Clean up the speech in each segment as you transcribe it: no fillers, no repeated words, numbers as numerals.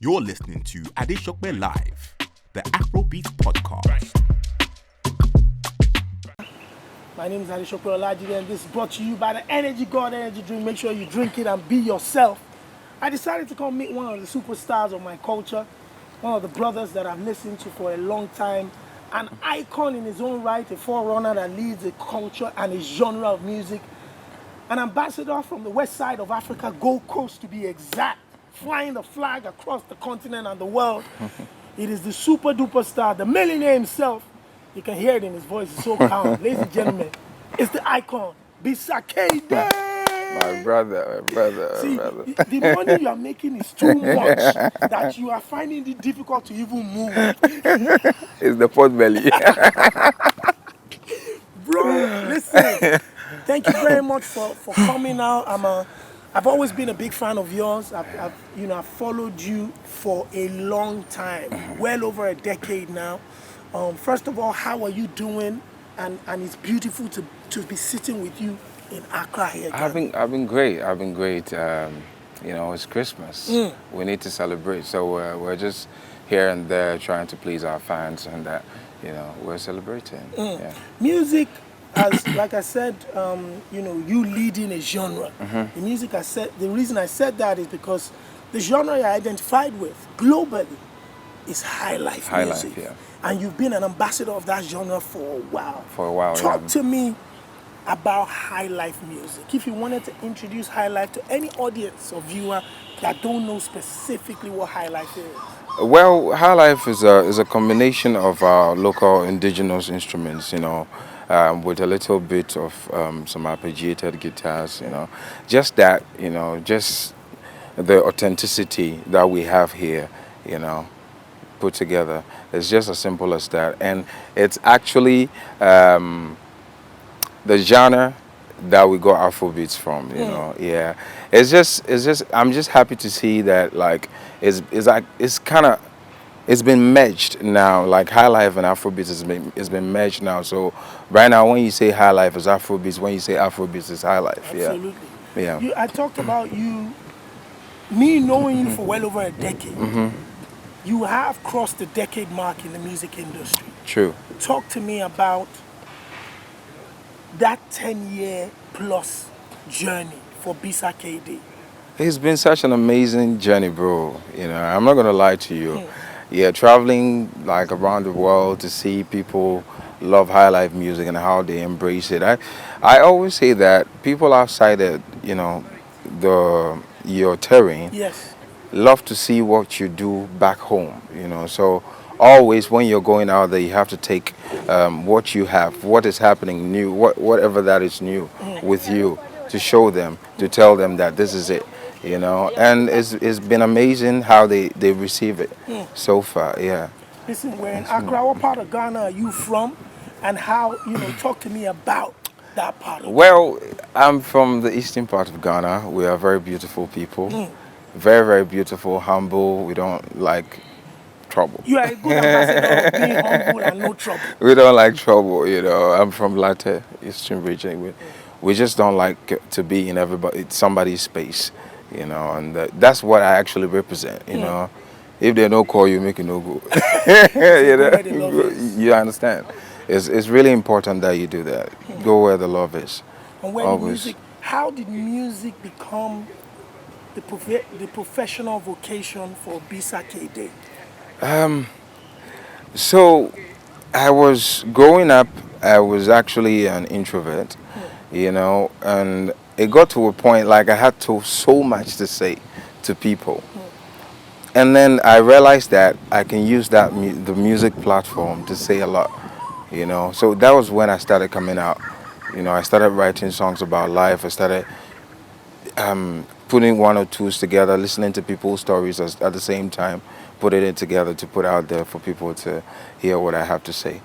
You're listening to Adesope Live, the Afrobeats Podcast. My name is Adesope Olajide, and this is brought to you by the Energy God Energy Drink. Make sure you drink it and be yourself. I decided to come meet one of the superstars of my culture, one of the brothers that I've listened to for a long time, an icon in his own right, a forerunner that leads a culture and a genre of music, an ambassador from the west side of Africa, Gold Coast to be exact, flying the flag across the continent and the world. It is the super duper star, the millionaire himself. You can hear it in his voice, it's so calm. Ladies and gentlemen, it's the icon, Bisa Kdei. My brother. See, the money you are making is too much that you are finding it difficult to even move. It's the pot belly. Bro, listen, thank you very much for coming out. I've always been a big fan of yours. I've followed you for a long time, well over a decade now. First of all, how are you doing? And it's beautiful to be sitting with you in Accra here. I've been great. It's Christmas. We need to celebrate. So we're just here and there trying to please our fans, and that we're celebrating. Yeah. Music, as like I said, you lead in a genre. The music the reason I said that is because the genre you're identified with globally is highlife music. Yeah. And you've been an ambassador of that genre for a while. Talk yeah. to me about highlife music. If you wanted to introduce highlife to any audience or viewer that don't know specifically what highlife is. Well, highlife is a combination of our local indigenous instruments, with a little bit of some arpeggiated guitars, just that, just the authenticity that we have here, put together. It's just as simple as that, and it's actually the genre that we got Afrobeats from. Yeah. It's just. I'm just happy to see that it's been merged now. Like highlife and Afrobeats has been merged now. So right now, when you say highlife, it's Afrobeats. When you say Afrobeats, it's highlife. Absolutely. Yeah. I talked about me knowing you for well over a decade. You have crossed the decade mark in the music industry. True. Talk to me about that 10-year plus journey for Bisa Kdei. It's been such an amazing journey, bro. I'm not gonna lie to you. Yeah, traveling like around the world to see people love highlife music and how they embrace it. I always say that people outside your terrain. Yes. Love to see what you do back home, so always when you're going out there you have to take what you have, what is happening new, whatever that is new with you, to show them, to tell them that this is it, and it's been amazing how they receive it so far. Yeah. Listen, we're in Accra. What part of Ghana are you from, and how, talk to me about that part of Well, I'm from the eastern part of Ghana. We are very beautiful people. Very, very beautiful, humble. We don't like trouble. You are a good ambassador of being humble and no trouble. We don't like trouble, I'm from Latte, Eastern region. We just don't like to be in somebody's space, and that's what I actually represent, If they don't call you, make it no go. You understand? It's really important that you do that. Go where the love is. And how did music become the professional vocation for Bisa Kdei? So I was growing up, I was actually an introvert, and it got to a point like I had so much to say to people. And then I realized that I can use the music platform to say a lot, So that was when I started coming out. I started writing songs about life. I started putting one or twos together, listening to people's stories at the same time, putting it together to put out there for people to hear what I have to say.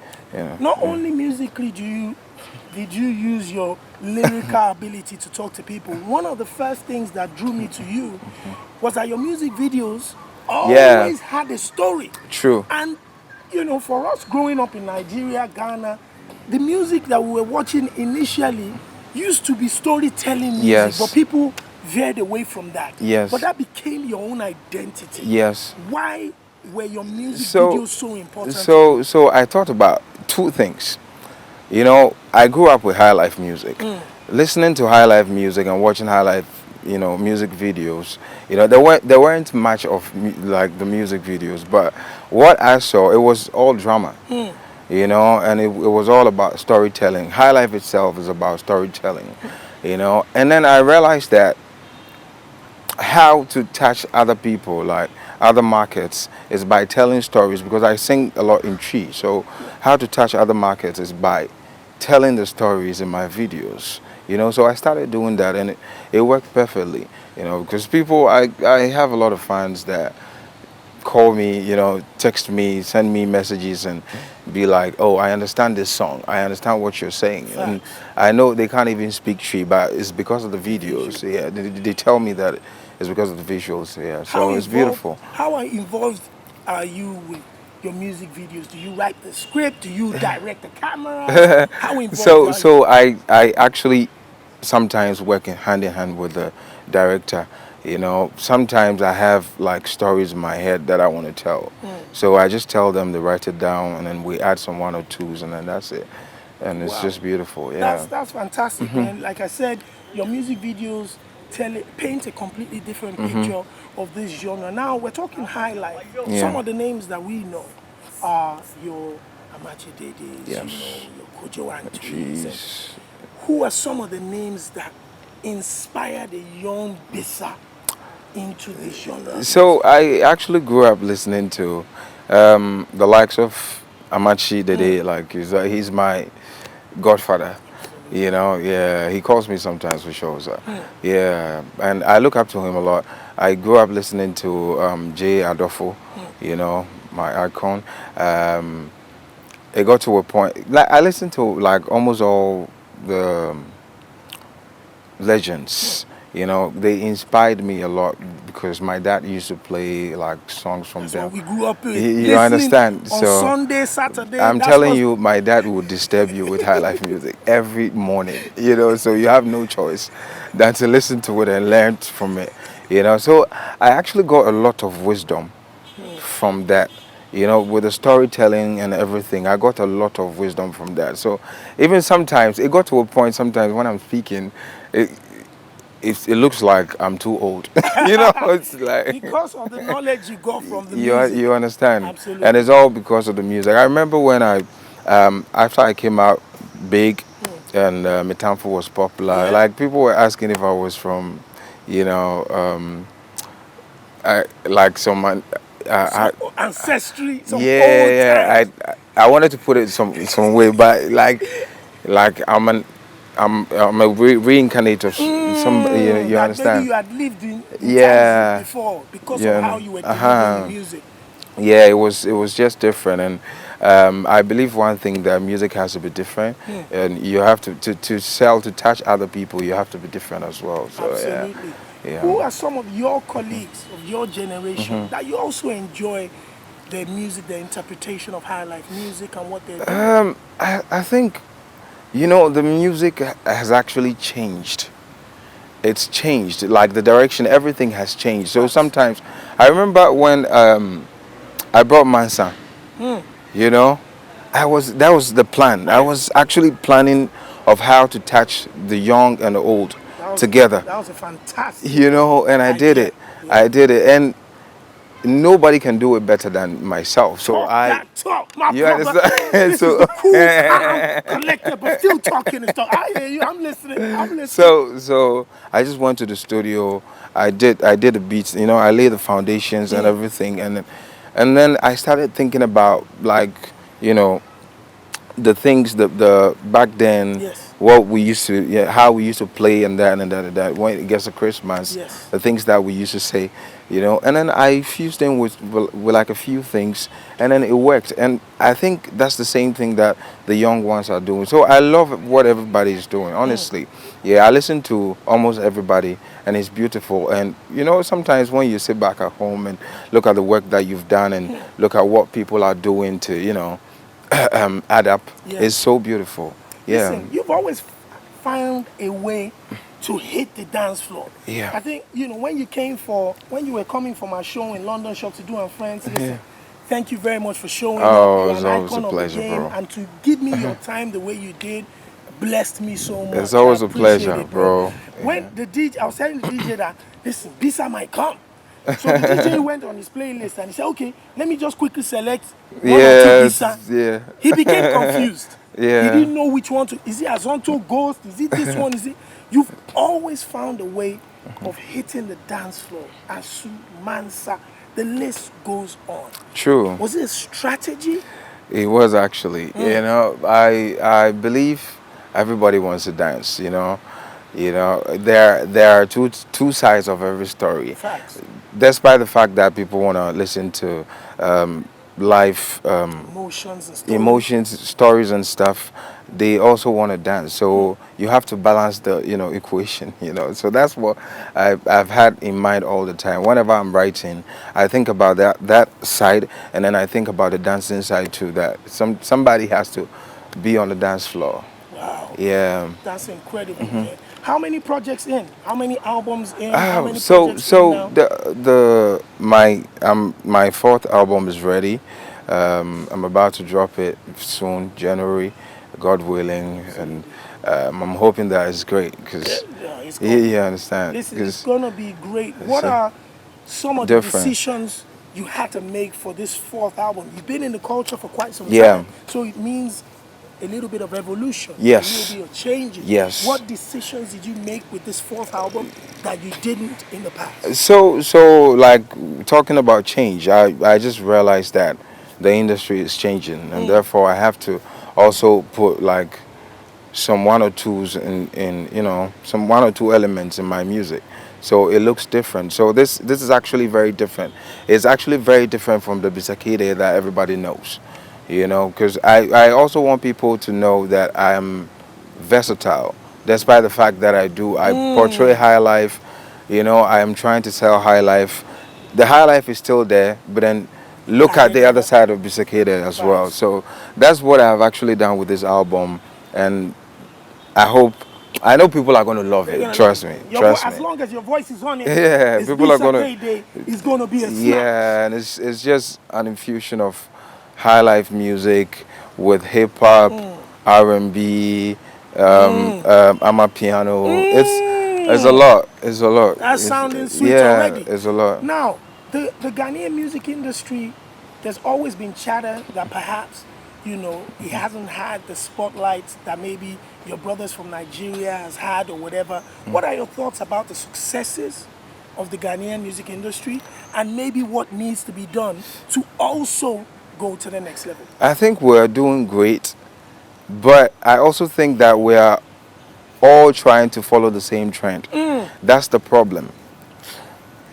Not only musically did you use your lyrical ability to talk to people. One of the first things that drew me to you was that your music videos always had a story. True. And for us growing up in Nigeria, Ghana, the music that we were watching initially used to be storytelling music, but people veered away from that. Yes. But that became your own identity. Yes. Why were your music videos so important? So I thought about two things. You know, I grew up with high life music. Listening to high life music and watching high life, you know, music videos. You know, there weren't much of like the music videos, but what I saw, it was all drama. You know, and it was all about storytelling. High life itself is about storytelling. You know, and then I realized that how to touch other people, like other markets, is by telling stories, because I sing a lot in Tree. So how to touch other markets is by telling the stories in my videos. You know, so I started doing that, and it worked perfectly. You know, because people, I have a lot of fans that call me, you know, text me, send me messages and be like, oh, I understand this song, I understand what you're saying. And I know they can't even speak Tree, but it's because of the videos. Yeah, they tell me that it's because of the visuals. Yeah, so it's beautiful. How involved are you with your music videos? Do you write the script? Do you direct the camera? How involved are you? So I actually sometimes work hand in hand with the director. You know, sometimes I have like stories in my head that I want to tell. So I just tell them to write it down, and then we add some 1 or 2s, and then that's it. And it's just beautiful. Yeah. That's fantastic, man. Like I said, your music videos paint a completely different picture of this genre. Now we're talking high life. Yeah. Some of the names that we know are your Amache Dedes, Yes. you know, your Kojo Antis. Jeez. Who are some of the names that inspired the young Bisa into this genre? So I actually grew up listening to the likes of Amache Dede. Like he's my godfather. You know, yeah, he calls me sometimes for shows. Yeah, and I look up to him a lot. I grew up listening to J. Adolfo, you know, my icon. It got to a point, like I listened to like almost all the legends. You know, they inspired me a lot because my dad used to play like songs from That's them. what we grew up with. You understand? On So Sunday, Saturday. I'm telling you, my dad would disturb you with high life music every morning. You know, so you have no choice than to listen to it and learn from it. You know, so I actually got a lot of wisdom from that. You know, with the storytelling and everything, I got a lot of wisdom from that. So even sometimes, it got to a point sometimes when I'm speaking, it looks like I'm too old. You know, it's like because of the knowledge you got from the music. you understand. Absolutely. And it's all because of the music. I remember when after I came out big and Metamfo was popular, like people were asking if I was from, you know, like some ancestry, some old times. I wanted to put it some way, but like I'm a reincarnate of somebody. You understand? Maybe you had lived in times before because of how you were delivering the music. Yeah, it was just different, and I believe one thing, that music has to be different, and you have to touch other people. You have to be different as well. So absolutely. Yeah. Who are some of your colleagues of your generation that you also enjoy the music, the interpretation of high life music, and what they're doing? I think, you know, the music has actually changed. It's changed, like the direction, everything has changed. So sometimes, I remember when I brought Mansa, you know, that was the plan. I was actually planning of how to touch the young and the old together. That was a fantastic. You know, and I did it. Yeah. I did it, and nobody can do it better than myself. So you understand? So cool, calm, collected, but still talking and stuff. I hear you. I'm listening. So I just went to the studio. I did the beats. You know, I laid the foundations and everything, and then I started thinking about, like, you know, the things the back then. What we used to, how we used to play and that when it gets to Christmas, the things that we used to say, you know, and then I fused in with like a few things, and then it worked. And I think that's the same thing that the young ones are doing. So I love what everybody is doing, honestly. Yeah, I listen to almost everybody, and it's beautiful. And you know, sometimes when you sit back at home and look at the work that you've done and look at what people are doing to, you know, add up, it's so beautiful. Yeah. Listen, you've always found a way to hit the dance floor. Yeah. I think, when you were coming for my show in London Shop to do and Friends, listen, thank you very much for showing up. You're it's an always icon a of the pleasure, game, bro. and to give me your time the way you did blessed me so much. It's always I a pleasure, appreciate it, bro. When the DJ, I was telling the DJ that, listen, Bisa might come. So the DJ went on his playlist and he said, okay, let me just quickly select one or two Bisa. Yeah. He became confused. Yeah. He didn't know which one to. Is it Azonto Ghost? Is it this one? Is it? You've always found a way of hitting the dance floor. Asu, Mansa, the list goes on. True. Was it a strategy? It was actually. I believe everybody wants to dance. There are two sides of every story. Facts. Despite the fact that people want to listen to live Emotions, stories and stuff, they also want to dance. So you have to balance the equation. So that's what I've had in mind all the time. Whenever I'm writing, I think about that side, and then I think about the dancing side too. That somebody has to be on the dance floor. Wow. Yeah. That's incredible. Man. How many projects in? How many albums in? How many So projects in now? my fourth album is ready. I'm about to drop it soon, January, God willing, and I'm hoping that it's great because you understand. Listen, it's gonna be great. What are some of the decisions you had to make for this fourth album? You've been in the culture for quite some time, so it means a little bit of evolution, yes, a little bit of changes. Yes. What decisions did you make with this fourth album that you didn't in the past? So like talking about change, I just realized that the industry is changing, and therefore I have to also put like some one or two elements in my music, so it looks different. So this is actually very different. It's actually very different from the Bisa Kdei that everybody knows. Because I also want people to know that I am versatile, despite the fact that I portray high life. I am trying to sell high life. The high life is still there, but then look at the other side of Bisa Kdei as well. So that's what I've actually done with this album, and I know people are going to love it. Trust me. As long as your voice is on it, people are going to. It's going to be a smash. Yeah, and it's just an infusion of high life music with hip hop, R&B, amapiano. It's a lot. It's a lot. That's sounding sweet already. It's a lot. Now, the Ghanaian music industry, there's always been chatter that perhaps, it hasn't had the spotlight that maybe your brothers from Nigeria has had or whatever. What are your thoughts about the successes of the Ghanaian music industry and maybe what needs to be done to also go to the next level? I think we're doing great, but I also think that we are all trying to follow the same trend. That's the problem.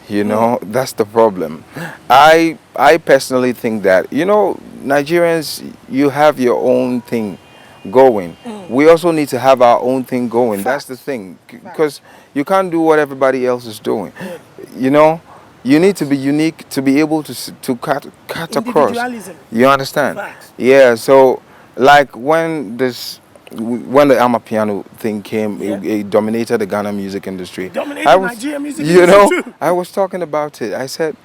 That's the problem. I personally think that, Nigerians, you have your own thing going. We also need to have our own thing going. That's the thing, because you can't do what everybody else is doing. You need to be unique to be able to cut across. You understand? Facts. Yeah. So, like when the amapiano thing came, it dominated the Ghana music industry. Dominated Nigerian music industry too. I was talking about it. I said,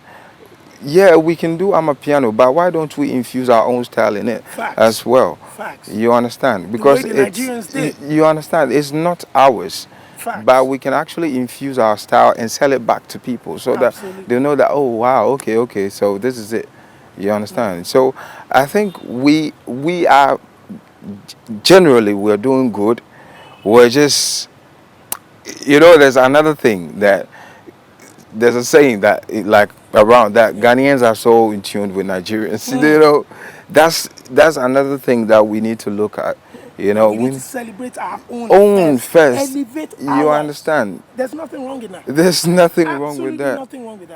yeah, we can do amapiano, but why don't we infuse our own style in it as well? Facts. You understand? Because the Nigerians did. You understand? It's not ours. Facts. But we can actually infuse our style and sell it back to people so that they know that, oh wow, okay, so this is it. You understand? So I think we are generally we're doing good. We're just there's another thing that there's a saying that like around that Ghanaians are so in tune with Nigerians. That's another thing that we need to look at. We need to celebrate our own first. Elevate you understand? There's nothing wrong with that. There's nothing Absolutely wrong with that. Nothing wrong with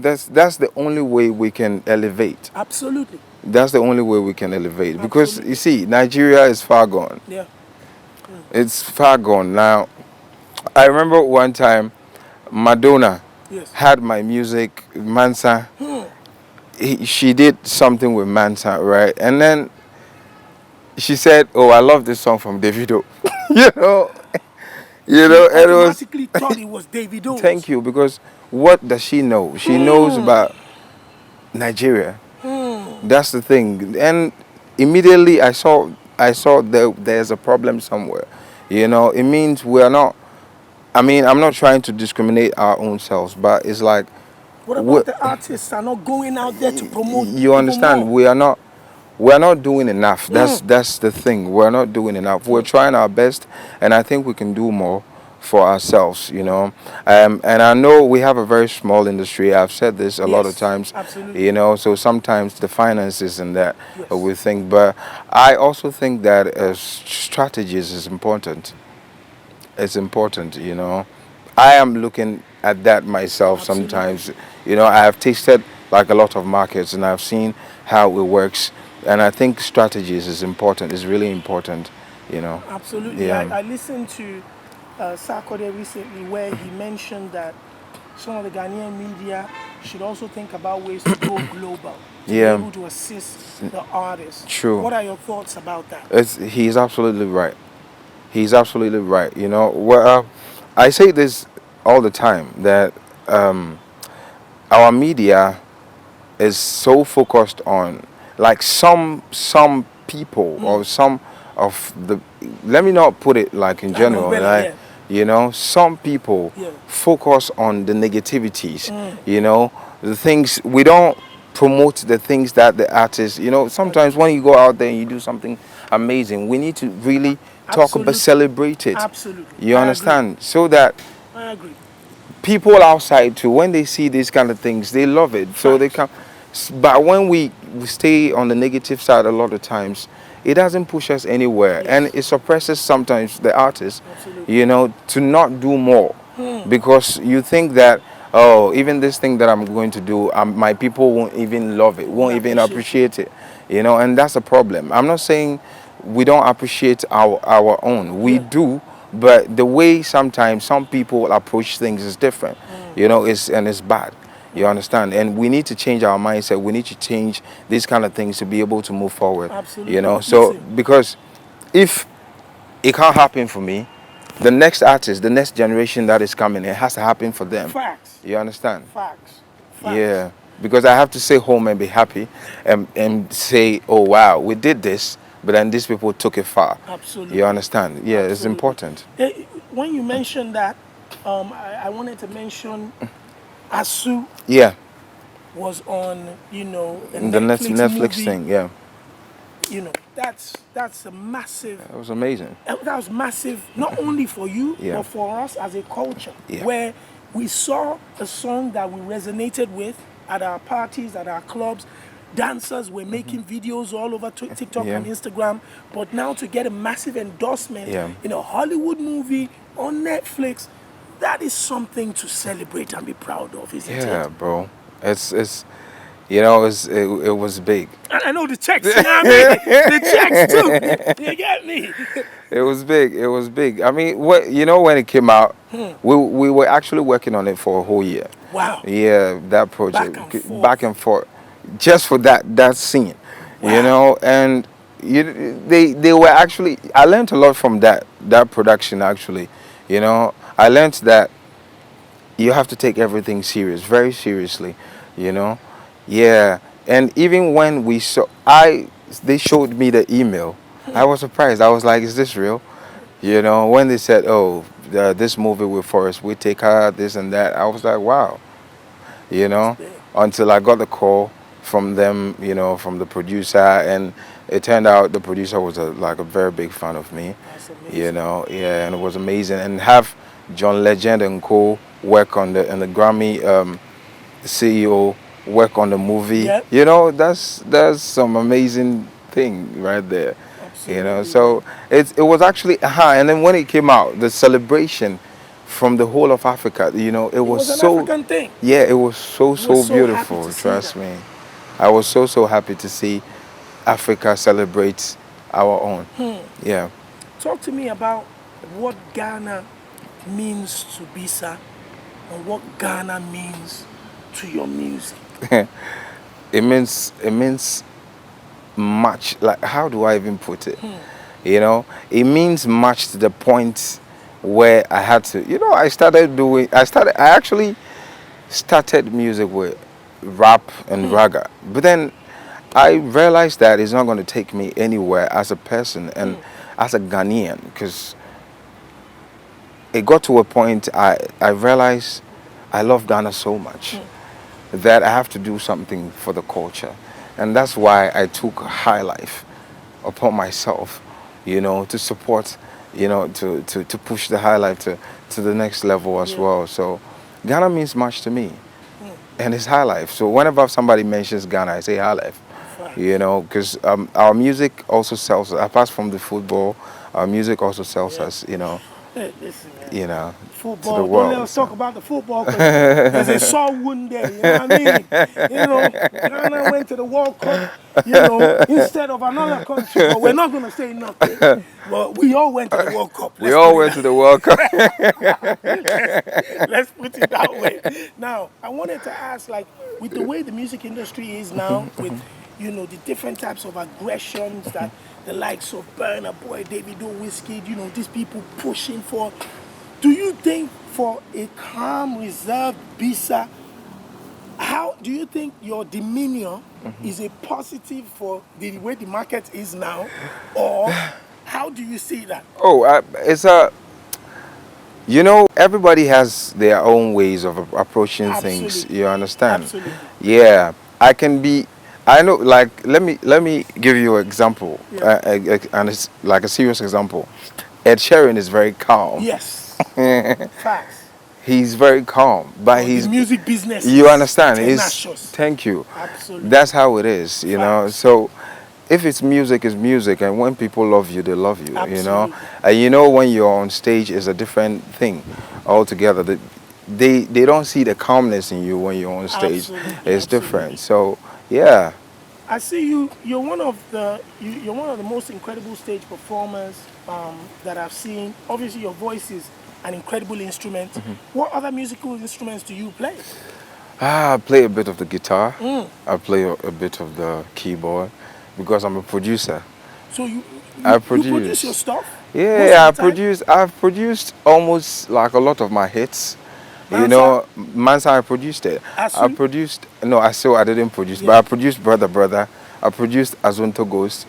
that. That's the only way we can elevate. Absolutely. That's the only way we can elevate. Because you see, Nigeria is far gone. Yeah. It's far gone. Now, I remember one time Madonna had my music, Mansa. She did something with Mansa, right? And then she said, oh, I love this song from Davido. You know, and it was. automatically thought it was Davido's. Thank you, because what does she know? She knows about Nigeria. That's the thing. And immediately I saw that there's a problem somewhere. You know, it means we're not. I mean, I'm not trying to discriminate our own selves, but it's like, What about the artists are not going out there to promote? you understand? More? We're not doing enough. That's the thing. We're not doing enough. We're trying our best, and I think we can do more for ourselves, you know. And I know we have a very small industry. I've said this a lot of times. Absolutely. You know, so sometimes the finances and that Yes. we think, but I also think that strategies is important. It's important, you know. I am looking at that myself sometimes. You know, I have tasted like a lot of markets, and I've seen how it works. And I think strategies is important. It's really important, you know. Absolutely. Yeah. I listened to Bisa Kdei recently where he mentioned that some of the Ghanaian media should also think about ways to go global, to be able to assist the artists. True. What are your thoughts about that? He's absolutely right. He's absolutely right. You know, well, I say this all the time that our media is so focused on, like, some people or some of the. Let me not put it like in general, right? You know, some people focus on the negativities. You know, the things we don't promote, the things that the artists. You know, sometimes when you go out there and you do something amazing, we need to really talk about, celebrate it. Absolutely. You understand? So that I agree. people outside too, when they see these kind of things, they love it. So they come. But when we stay on the negative side a lot of times, it doesn't push us anywhere, and it suppresses sometimes the artist. You know, to not do more because you think that, oh, even this thing that I'm going to do, my people won't even love it, won't even appreciate it. You know, and that's a problem. I'm not saying we don't appreciate our own. We do, but the way sometimes some people approach things is different. You know, it's bad. You understand? And we need to change our mindset. We need to change these kind of things to be able to move forward. Absolutely. You know, so because if it can't happen for me, the next artist, the next generation that is coming, it has to happen for them. Facts. You understand? Facts. Yeah. Because I have to stay home and be happy and say, oh, wow, we did this, but then these people took it far. Absolutely. You understand? Yeah, Absolutely. it's important. When you mentioned that, I wanted to mention Asu. Yeah. Was on, you know, the Netflix movie. thing, yeah. You know, that's a massive. That was amazing. That was massive, not only for you, but for us as a culture, where we saw a song that we resonated with at our parties, at our clubs. Dancers were making videos all over TikTok and Instagram, but now to get a massive endorsement in a Hollywood movie on Netflix, that is something to celebrate and be proud of, isn't it? Yeah, bro. It's you know, it was big. And I know the checks, you know what I mean? The checks too. You get me? It was big. It was big. I mean, you know, when it came out, we were actually working on it for a whole year. Wow. Yeah, that project. Back and forth. Just for that scene. Wow. You know, and they were actually, I learned a lot from that production actually. You know, I learned that you have to take everything serious, very seriously, you know. Yeah, and even when they showed me the email, I was surprised. I was like, is this real? You know, when they said, oh, this movie with Forrest Whitaker, this and that, I was like, wow. You know, until I got the call from them, you know, from the producer, and it turned out the producer was a very big fan of me. That's amazing. You know, yeah, and it was amazing. And have John Legend and co work on the Grammy CEO work on the movie. Yep. You know, that's some amazing thing right there. Absolutely. You know, so it was actually and then when it came out, the celebration from the whole of Africa, you know, it was an so African thing. Yeah, it was so beautiful. Trust me, I was so happy to see Africa celebrate our own. Yeah. Talk to me about what Ghana means to Bisa and what Ghana means to your music. It means much. Like, how do I even put it? You know, it means much to the point where I had to, I actually started music with rap and raga. But then I realized that it's not going to take me anywhere as a person and as a Ghanaian, because it got to a point I realized I love Ghana so much that I have to do something for the culture. And that's why I took High Life upon myself, to support, to push the High Life to the next level as well. So Ghana means much to me. And it's High Life. So whenever somebody mentions Ghana, I say High Life. Because our music also sells, apart from the football, our music also sells us, Hey, listen, man. to Football, the don't world. let us talk about the football, 'cause there's a sore wound there, you know what I mean? Ghana went to the World Cup, instead of another country, but we're not going to say nothing. Well, we all went to the World Cup. We all went to the World Cup. Let's put it that way. Now, I wanted to ask, like, with the way the music industry is now, with, the different types of aggressions that the likes of Burna Boy, Davido, Whiskey, these people pushing for, do you think for a calm, reserved Bisa, how do you think your demeanor is a positive for the way the market is now, or how do you see that? Oh, everybody has their own ways of approaching things. Absolutely. You understand? Absolutely. Yeah, I know. Like, let me give you an example, and it's like a serious example. Ed Sheeran is very calm. Yes. Facts. He's very calm, but The music business. You understand? Tenacious. Thank you. Absolutely. That's how it is. Facts. So if it's music, and when people love you, they love you. Absolutely. And when you're on stage is a different thing altogether. They don't see the calmness in you when you're on stage. Absolutely. It's different. So yeah. I see you. You're one of the most incredible stage performers that I've seen. Obviously, your voice is an incredible instrument. What other musical instruments do you play? I play a bit of the guitar. I play a bit of the keyboard because I'm a producer. So you produce. produce your stuff? Yeah, I've produced almost like a lot of my hits. Mansa, I produced it. I produced. No, I didn't produce, but I produced Brother. I produced Azunto Ghost.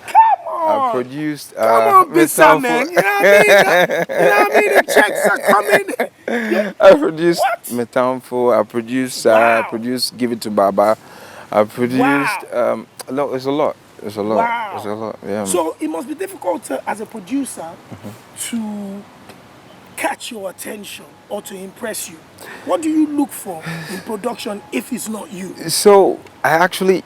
I produced. Come on, Bisa, man. You know what I mean? The checks are coming. Yeah. I produced What? Metamfo. I produced. Wow. I produced Give It to Baba. I produced. Wow. No, it's a lot. It's a lot. Wow. It's a lot. Yeah. So it must be difficult as a producer to catch your attention or to impress you. What do you look for in production if it's not you? So I actually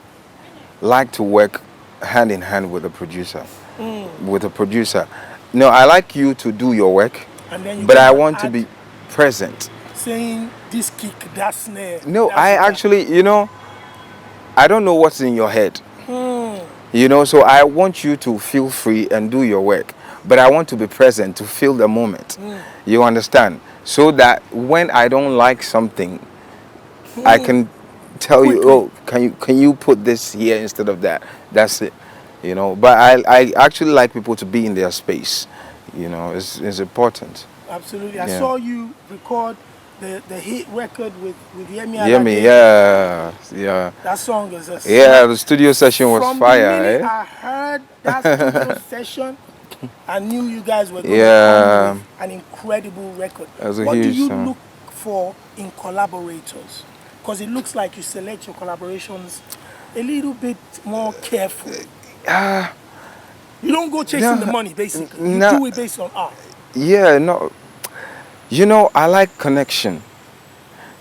like to work hand in hand with a producer. No, I like you to do your work, And then but I want to be present. saying this kick, that snare. No, that's I that. actually, I don't know what's in your head. So I want you to feel free and do your work, but I want to be present to feel the moment. You understand? So that when I don't like something, I can tell you, oh, can you put this here instead of that? That's it. But I actually like people to be in their space. It's important. Absolutely. I saw you record the hit record with Yemi Alade. Yemi, yeah. That song is a The studio session was From fire. the minute Eh? I heard that studio session, I knew you guys were going to come with an incredible record. That was a What do huge you song. look for in collaborators? Because it looks like you select your collaborations a little bit more carefully. You don't go chasing the money, basically. You do it based on art. Yeah, no. I like connection.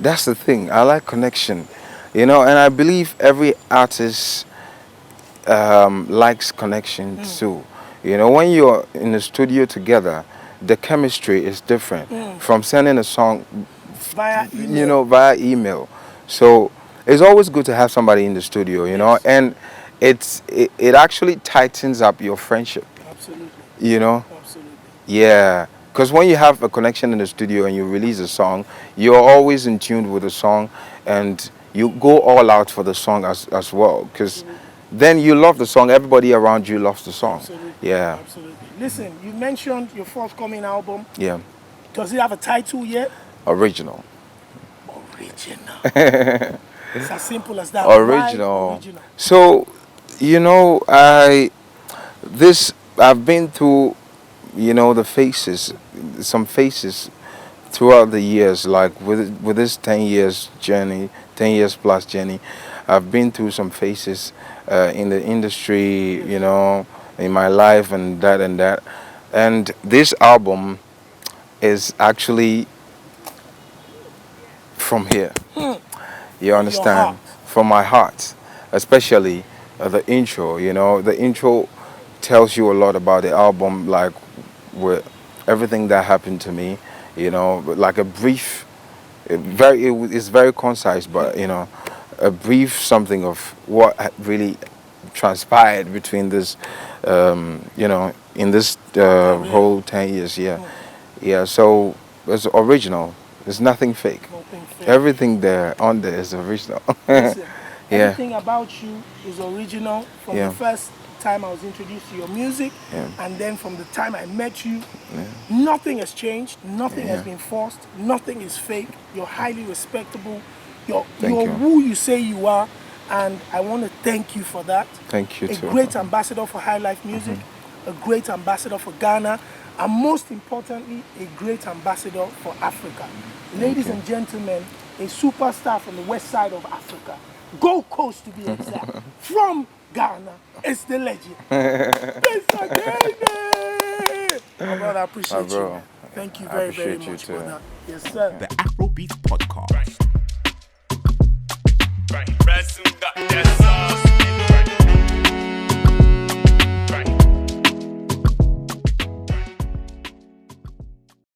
That's the thing. I like connection. And I believe every artist likes connection too. When you're in the studio together, the chemistry is different from sending a song Via email. via email. So it's always good to have somebody in the studio, Yes. and it actually tightens up your friendship. Absolutely. Absolutely. Yeah, because when you have a connection in the studio and you release a song, you're always in tune with the song, and you go all out for the song as well. Because then you love the song, everybody around you loves the song. Absolutely. Yeah. Absolutely. Listen, you mentioned your forthcoming album. Yeah. Does it have a title yet? Original. Original. It's as simple as that. Why Original. original? So, you know, I've been through, you know, some phases throughout the years, like with this 10 years journey, 10 years plus journey. I've been through some phases in the industry, you know, in my life and that. And this album is actually from here. You understand? From my heart, especially the intro. You know, the intro tells you a lot about the album, like with everything that happened to me. You know, like a brief, it's very concise, but you know, a brief something of what really transpired between this, you know, in this whole 10 years. Yeah. So it's original. There's nothing fake. Everything on there is original. Listen, Yeah. everything about you is original from the first time I was introduced to your music, and then from the time I met you. Nothing has changed. Nothing has been forced. Nothing is fake. You're highly respectable. You're who you say you are, and I want to thank you for that. Thank you too. A great ambassador for High Life music, a great ambassador for Ghana, and most importantly, a great ambassador for Africa. Ladies and gentlemen, a superstar from the west side of Africa, Gold Coast to be exact, from Ghana, it's the legend. Bisa Kdei! My brother, I appreciate you. Man. Thank you very, very much for that. Yes, sir. The Afrobeats Podcast. Right.